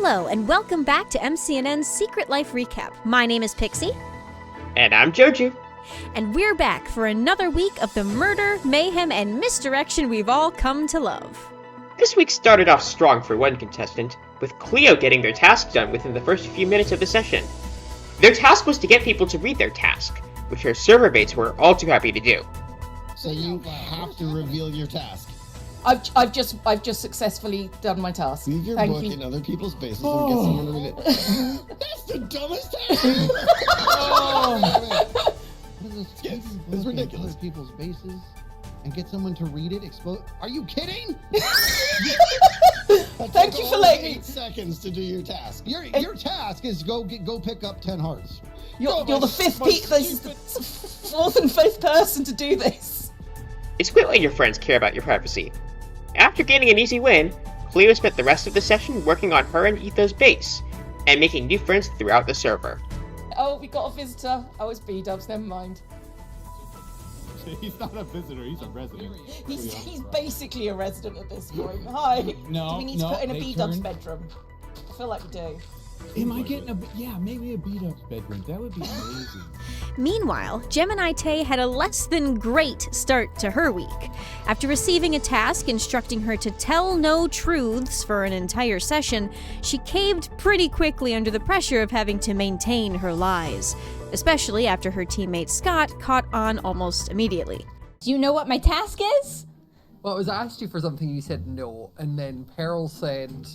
Hello, and welcome back to MCNN's Secret Life Recap. My name is Pixie. And I'm Joju. And we're back for another week of the murder, mayhem, and misdirection we've all come to love. This week started off strong for one contestant, with Cleo getting their task done within the first few minutes of the session. Their task was to get people to read their task, which her server mates were all too happy to do. So you have to reveal your task. I've just successfely done my task. Leave your Thank book you. in other people's bases and get someone to read it. That's the dumbest task! It's ridiculous. Other people's bases and get someone to read it. Are you kidding? Thank you for letting me. 8 seconds to do your task. Your task is go pick up 10 hearts. You're the fourth and fifth person to do this. It's great when your friends care about your privacy. After getting an easy win, Cleo spent the rest of the session working on her and Etho's base, and making new friends throughout the server. Oh, we got a visitor. Oh, it's B-dubs, never mind. He's not a visitor, he's a resident. He's basically a resident at this point. Hi. No, do we need to put in a B-dubs bedroom? I feel like we do. Am I getting maybe a beat-up's bedroom. That would be amazing. Meanwhile, GeminiTay had a less than great start to her week. After receiving a task instructing her to tell no truths for an entire session, she caved pretty quickly under the pressure of having to maintain her lies, especially after her teammate Scott caught on almost immediately. Do you know what my task is? Well, I was asked you for something, you said no, and then Pearl said,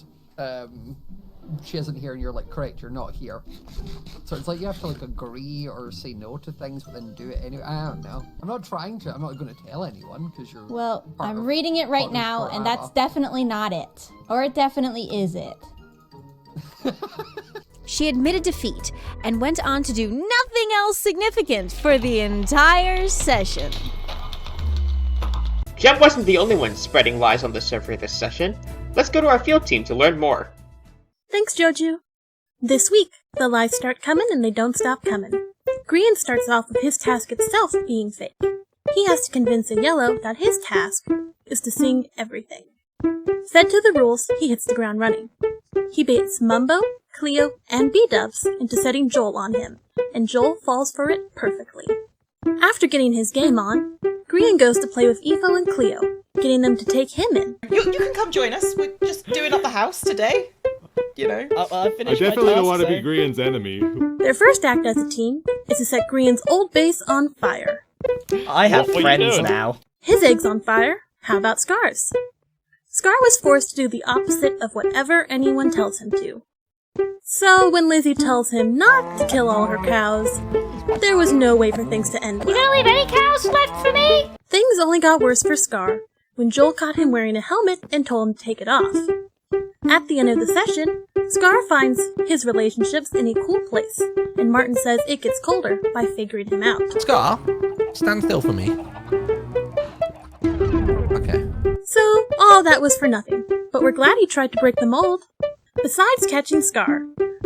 she isn't here, and you're like, correct, you're not here. So it's like you have to agree or say no to things, but then do it anyway. I don't know. I'm not trying to. I'm not going to tell anyone because you're. Well, I'm reading it right now, and that's definitely not it. Or it definitely is it. She admitted defeat and went on to do nothing else significant for the entire session. Gem wasn't the only one spreading lies on the server this session. Let's go to our field team to learn more. Thanks, Joju. This week, the lies start coming and they don't stop coming. Grian starts off with his task itself being fake. He has to convince a yellow that his task is to sing everything. Fed to the rules, he hits the ground running. He baits Mumbo, Cleo, and B-dubs into setting Joel on him, and Joel falls for it perfectly. After getting his game on, Grian goes to play with Etho and Cleo, getting them to take him in. You can come join us. We're just doing up the house today. You know, I definitely don't want to be Grian's enemy. Their first act as a team is to set Grian's old base on fire. I have friends now. His egg's on fire. How about Scar's? Scar was forced to do the opposite of whatever anyone tells him to. So when Lizzie tells him not to kill all her cows, there was no way for things to end well. You gonna leave any cows left for me? Things only got worse for Scar when Joel caught him wearing a helmet and told him to take it off. At the end of the session, Scar finds his relationships in a cool place, and Martin says it gets colder by figuring him out. Scar, stand still for me. Okay. So, all that was for nothing, but we're glad he tried to break the mold. Besides catching Scar,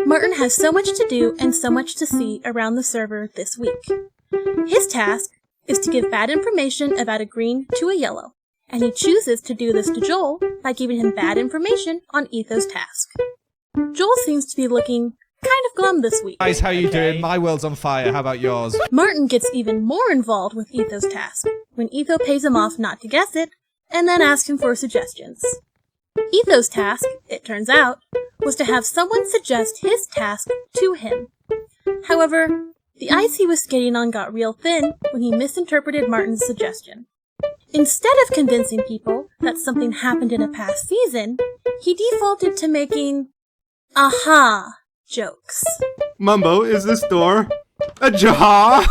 Martin has so much to do and so much to see around the server this week. His task is to give bad information about a green to a yellow, and he chooses to do this to Joel by giving him bad information on Etho's task. Joel seems to be looking kind of glum this week. Guys, how you doing? My world's on fire, how about yours? Martin gets even more involved with Etho's task, when Etho pays him off not to guess it, and then asks him for suggestions. Etho's task, it turns out, was to have someone suggest his task to him. However, the ice he was skating on got real thin when he misinterpreted Martin's suggestion. Instead of convincing people that something happened in a past season, he defaulted to making aha jokes. Mumbo, is this door ajar?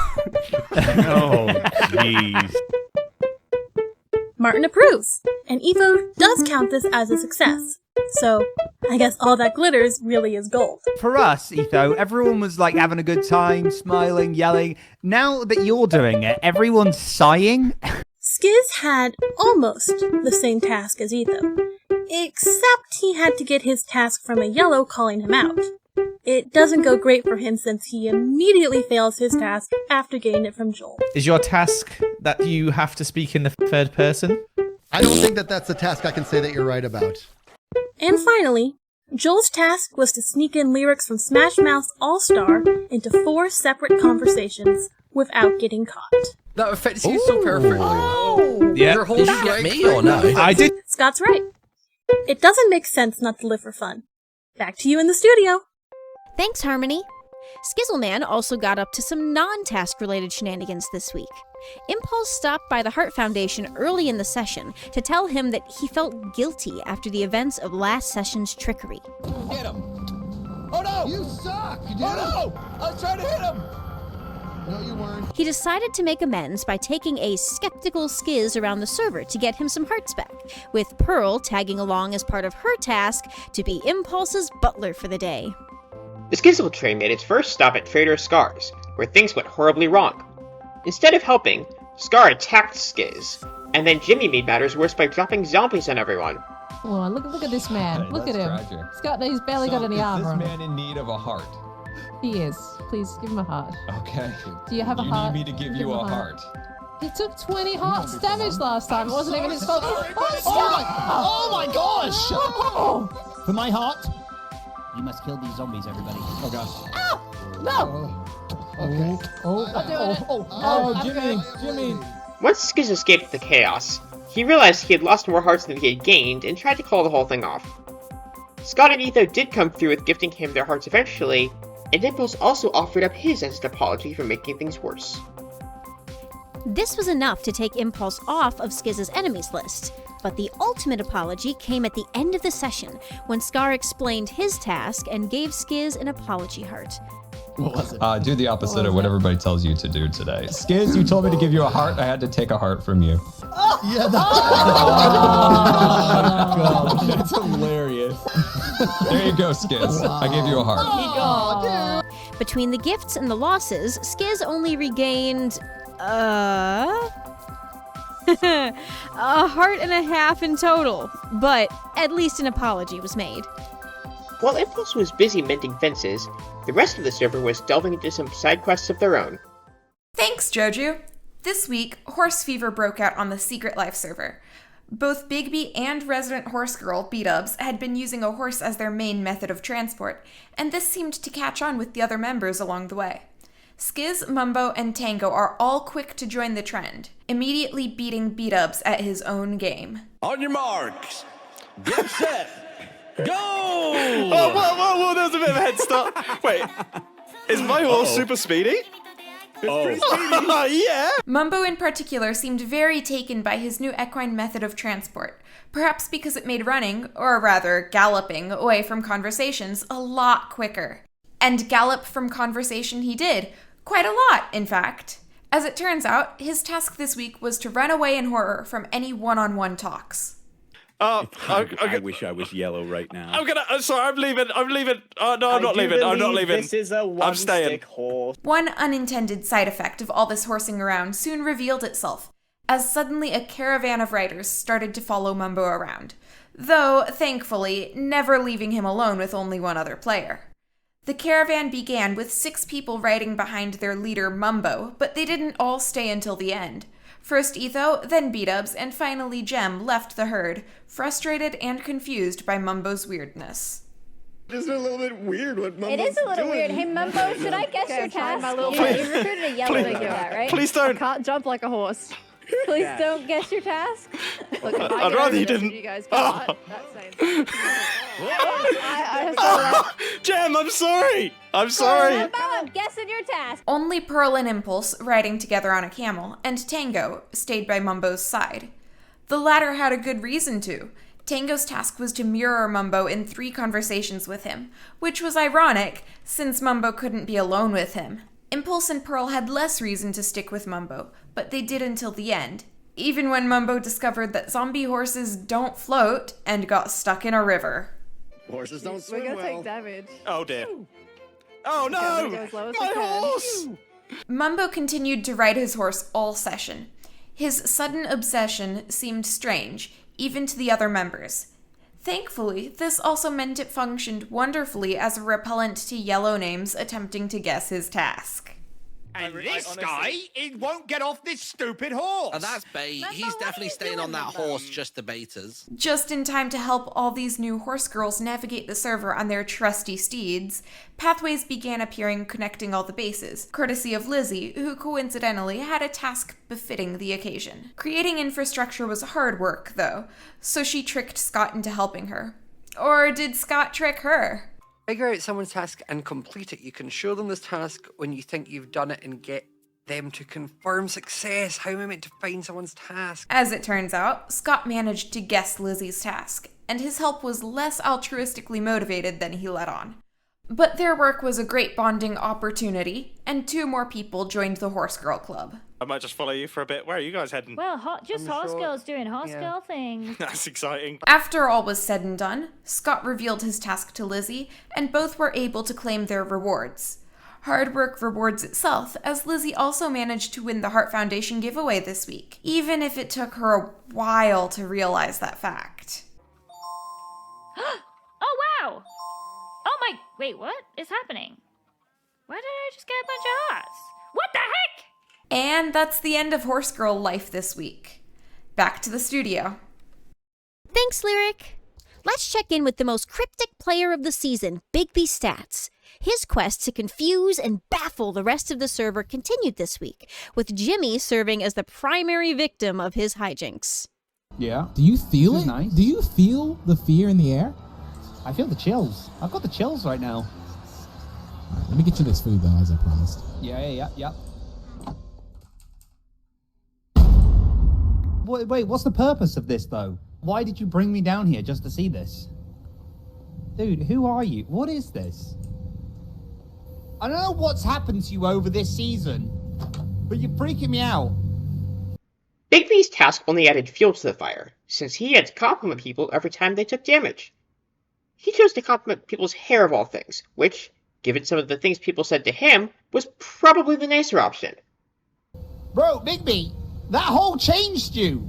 Oh, jeez. Martin approves, and Etho does count this as a success. So, I guess all that glitters really is gold. For us, Etho, everyone was having a good time, smiling, yelling. Now that you're doing it, everyone's sighing. Skiz had almost the same task as Etho, except he had to get his task from a yellow calling him out. It doesn't go great for him since he immediately fails his task after getting it from Joel. Is your task that you have to speak in the third person? I don't think that's the task I can say that you're right about. And finally, Joel's task was to sneak in lyrics from Smash Mouth's All-Star into 4 separate conversations without getting caught. That fits you so perfectly. Oh! Yeah, Your whole did you get me or no? I did. Scott's right. It doesn't make sense not to live for fun. Back to you in the studio. Thanks, Harmony. Skizzleman also got up to some non-task related shenanigans this week. Impulse stopped by the Heart Foundation early in the session to tell him that he felt guilty after the events of last session's trickery. Hit him. Oh no! You suck! You did no! I was trying to hit him! No, you weren't. He decided to make amends by taking a skeptical Skizz around the server to get him some hearts back, with Pearl tagging along as part of her task to be Impulse's butler for the day. The Skizzle train made its first stop at Trader Scar's, where things went horribly wrong. Instead of helping, Scar attacked Skizz, and then Jimmy made matters worse by dropping zombies on everyone. Oh, look at this man. Hey, look at that's him. tragic. He's barely got any armor Is on this him. man in need of a heart? He is. Please give him a heart. Okay. Do you have a You heart? need me to give you him a heart. He took 20 hearts damage last time. It wasn't even his fault. Oh my gosh! Oh! For my heart, you must kill these zombies, everybody. Oh gosh. Ow! No! Okay. Oh, Jimmy. Once Skizz escaped the chaos, he realized he had lost more hearts than he had gained and tried to call the whole thing off. Scott and Etho did come through with gifting him their hearts eventually, and Impulse also offered up his as an apology for making things worse. This was enough to take Impulse off of Skizz's enemies list, but the ultimate apology came at the end of the session when Scar explained his task and gave Skizz an apology heart. What was it? Do the opposite of what everybody tells you to do today. Skizz, you told me to give you a heart. I had to take a heart from you. Yeah, That's hilarious. There you go, Skizz. I gave you a heart. Between the gifts and the losses, Skizz only regained, a heart and a half in total, but at least an apology was made. While Impulse was busy mending fences, the rest of the server was delving into some side quests of their own. Thanks, Joju. This week, horse fever broke out on the Secret Life server. Both BigB and resident horse girl, B-Dubs, had been using a horse as their main method of transport, and this seemed to catch on with the other members along the way. Skizz, Mumbo, and Tango are all quick to join the trend, immediately beating B-Dubs at his own game. On your marks, get set, go! Oh, whoa, there's a bit of a head start. Wait, is my horse super speedy? Oh, yeah! Mumbo in particular seemed very taken by his new equine method of transport, perhaps because it made running, or rather galloping, away from conversations a lot quicker. And gallop from conversation he did, quite a lot, in fact. As it turns out, his task this week was to run away in horror from any one-on-one talks. I wish I was yellow right now. I'm leaving. Oh, no, I'm not leaving. This is a one-stick horse. One unintended side effect of all this horsing around soon revealed itself, as suddenly a caravan of riders started to follow Mumbo around, though, thankfully, never leaving him alone with only one other player. The caravan began with 6 people riding behind their leader Mumbo, but they didn't all stay until the end. First Etho, then B-Dubs, and finally Gem left the herd, frustrated and confused by Mumbo's weirdness. Isn't it a little bit weird what Mumbo's It is a little doing? weird. Hey, Mumbo, should I guess your task? You recruited a yellow for that, right? Please don't. I can't jump like a horse. Please don't guess your task. Look, if I'd rather you didn't. You guys can't. Gem, I'm sorry. I'm guessing your task. Only Pearl and Impulse, riding together on a camel, and Tango stayed by Mumbo's side. The latter had a good reason to. Tango's task was to mirror Mumbo in 3 conversations with him, which was ironic, since Mumbo couldn't be alone with him. Impulse and Pearl had less reason to stick with Mumbo, but they did until the end, even when Mumbo discovered that zombie horses don't float and got stuck in a river. Horses don't swim We're gonna well. take damage. Oh dear. Oh no! Go as low as My we can. horse! Mumbo continued to ride his horse all session. His sudden obsession seemed strange, even to the other members. Thankfully, this also meant it functioned wonderfully as a repellent to yellow names attempting to guess his task. And this guy, he won't get off this stupid horse. Oh, that's bait. He's definitely staying on that horse just to bait us. Just in time to help all these new horse girls navigate the server on their trusty steeds, pathways began appearing connecting all the bases, courtesy of Lizzie, who coincidentally had a task befitting the occasion. Creating infrastructure was hard work, though, so she tricked Scott into helping her. Or did Scott trick her? Figure out someone's task and complete it. You can show them this task when you think you've done it and get them to confirm success. How am I meant to find someone's task? As it turns out, Scott managed to guess Lizzie's task, and his help was less altruistically motivated than he let on. But their work was a great bonding opportunity, and 2 more people joined the Horse Girl Club. I might just follow you for a bit. Where are you guys heading? Well, horse girls doing horse girl things. That's exciting. After all was said and done, Scott revealed his task to Lizzie, and both were able to claim their rewards. Hard work rewards itself, as Lizzie also managed to win the Heart Foundation giveaway this week, even if it took her a while to realize that fact. Oh, wow! Oh my, wait, what is happening? Why did I just get a bunch of hearts? What the heck? And that's the end of Horse Girl life this week. Back to the studio. Thanks, Lyric. Let's check in with the most cryptic player of the season, BigB Stats. His quest to confuse and baffle the rest of the server continued this week, with Jimmy serving as the primary victim of his hijinks. Yeah. Do you feel it? Nice. Do you feel the fear in the air? I feel the chills. I've got the chills right now. All right, let me get you this food, though, as I promised. Yeah. Wait, what's the purpose of this, though? Why did you bring me down here just to see this? Dude, who are you? What is this? I don't know what's happened to you over this season, but you're freaking me out. BigB's task only added fuel to the fire, since he had to compliment people every time they took damage. He chose to compliment people's hair of all things, which, given some of the things people said to him, was probably the nicer option. Bro, BigB, that hole changed you!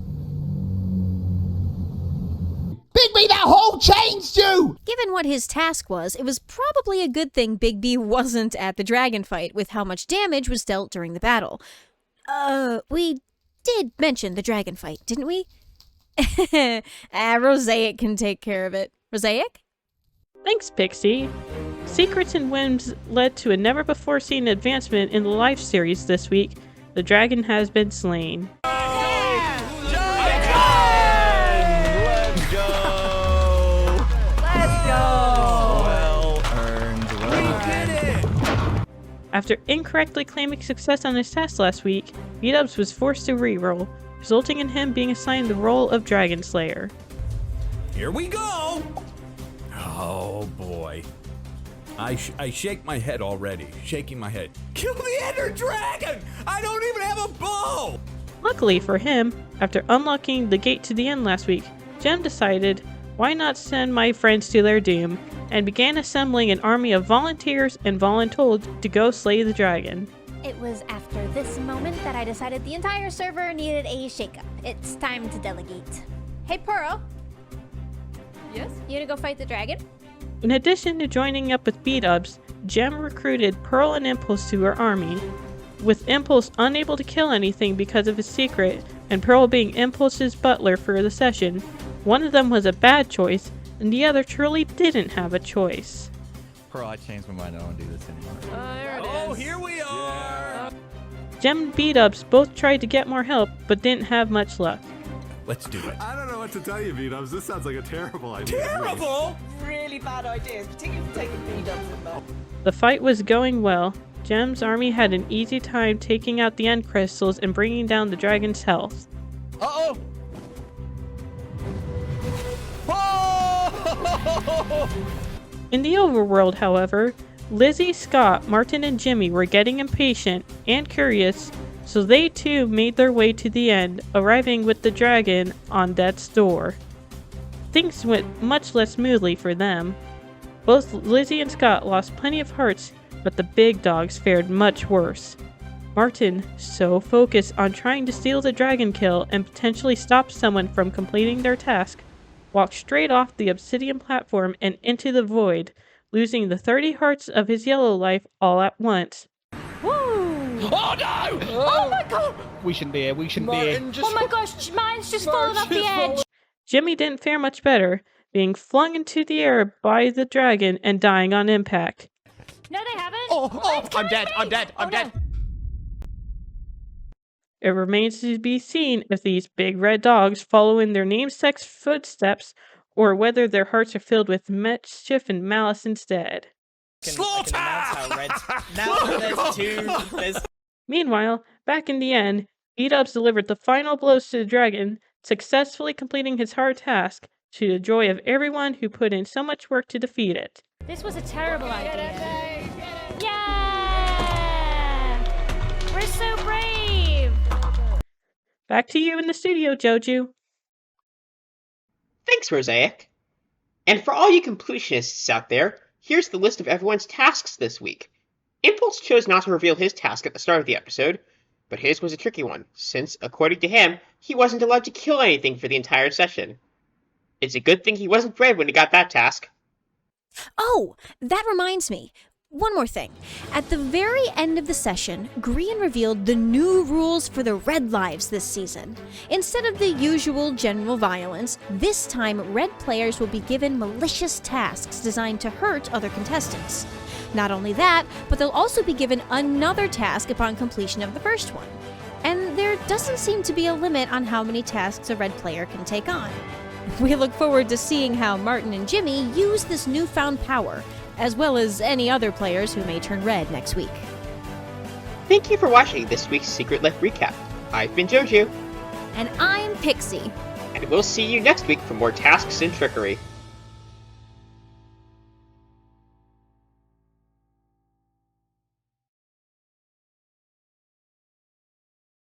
BigB, that hole changed you! Given what his task was, it was probably a good thing BigB wasn't at the dragon fight with how much damage was dealt during the battle. We did mention the dragon fight, didn't we? Rosaic can take care of it. Rosaic? Thanks, Pixie. Secrets and Whims led to a never-before-seen advancement in the live series this week. The dragon has been slain. After incorrectly claiming success on his task last week, B-Dubs was forced to reroll, resulting in him being assigned the role of Dragon Slayer. Here we go! Oh boy. I shake my head already. Shaking my head. Kill the Ender Dragon! I don't even have a bow! Luckily for him, after unlocking the gate to the end last week, Gem decided, why not send my friends to their doom, and began assembling an army of volunteers and voluntold to go slay the dragon. It was after this moment that I decided the entire server needed a shakeup. It's time to delegate. Hey, Pearl. Yes? You gonna go fight the dragon? In addition to joining up with B-Dubs, Gem recruited Pearl and Impulse to her army. With Impulse unable to kill anything because of his secret, and Pearl being Impulse's butler for the session, one of them was a bad choice, and the other truly didn't have a choice. Pearl, I changed my mind. I don't want to do this anymore. There it is. Oh, here we are! Gem and B-Dubs both tried to get more help, but didn't have much luck. Let's do it. I don't know what to tell you, B-Dubs. This sounds like a terrible idea. Terrible? Really bad ideas, particularly for taking B-Dubs in there. The fight was going well. Gem's army had an easy time taking out the end crystals and bringing down the dragon's health. Uh-oh! Oh! In the overworld, however, Lizzie, Scott, Martin, and Jimmy were getting impatient and curious, so they too made their way to the end, arriving with the dragon on death's door. Things went much less smoothly for them. Both Lizzie and Scott lost plenty of hearts, but the big dogs fared much worse. Martin, so focused on trying to steal the dragon kill and potentially stop someone from completing their task, walked straight off the obsidian platform and into the void, losing the 30 hearts of his yellow life all at once. Woo! Oh no! Oh my god! We shouldn't be here. We shouldn't be here. Oh my gosh, mine's just fallen off the edge. Jimmy didn't fare much better, being flung into the air by the dragon and dying on impact. No, they haven't. I'm dead. I'm dead. I'm dead. It remains to be seen if these big red dogs follow in their namesake's footsteps or whether their hearts are filled with mischief and malice instead. Slaughter! Meanwhile, back in the end, B-Dubs delivered the final blows to the dragon, successfully completing his hard task to the joy of everyone who put in so much work to defeat it. This was a terrible idea. Yeah! We're so brave! Back to you in the studio, Joju. Thanks, Mosaic. And for all you completionists out there, here's the list of everyone's tasks this week. Impulse chose not to reveal his task at the start of the episode, but his was a tricky one, since, according to him, he wasn't allowed to kill anything for the entire session. It's a good thing he wasn't bred when he got that task. Oh, that reminds me. One more thing. At the very end of the session, Grian revealed the new rules for the Red Lives this season. Instead of the usual general violence, this time Red players will be given malicious tasks designed to hurt other contestants. Not only that, but they'll also be given another task upon completion of the first one. And there doesn't seem to be a limit on how many tasks a Red player can take on. We look forward to seeing how Martin and Jimmy use this newfound power, as well as any other players who may turn red next week. Thank you for watching this week's Secret Life Recap. I've been Joju. And I'm Pixie. And we'll see you next week for more tasks and trickery.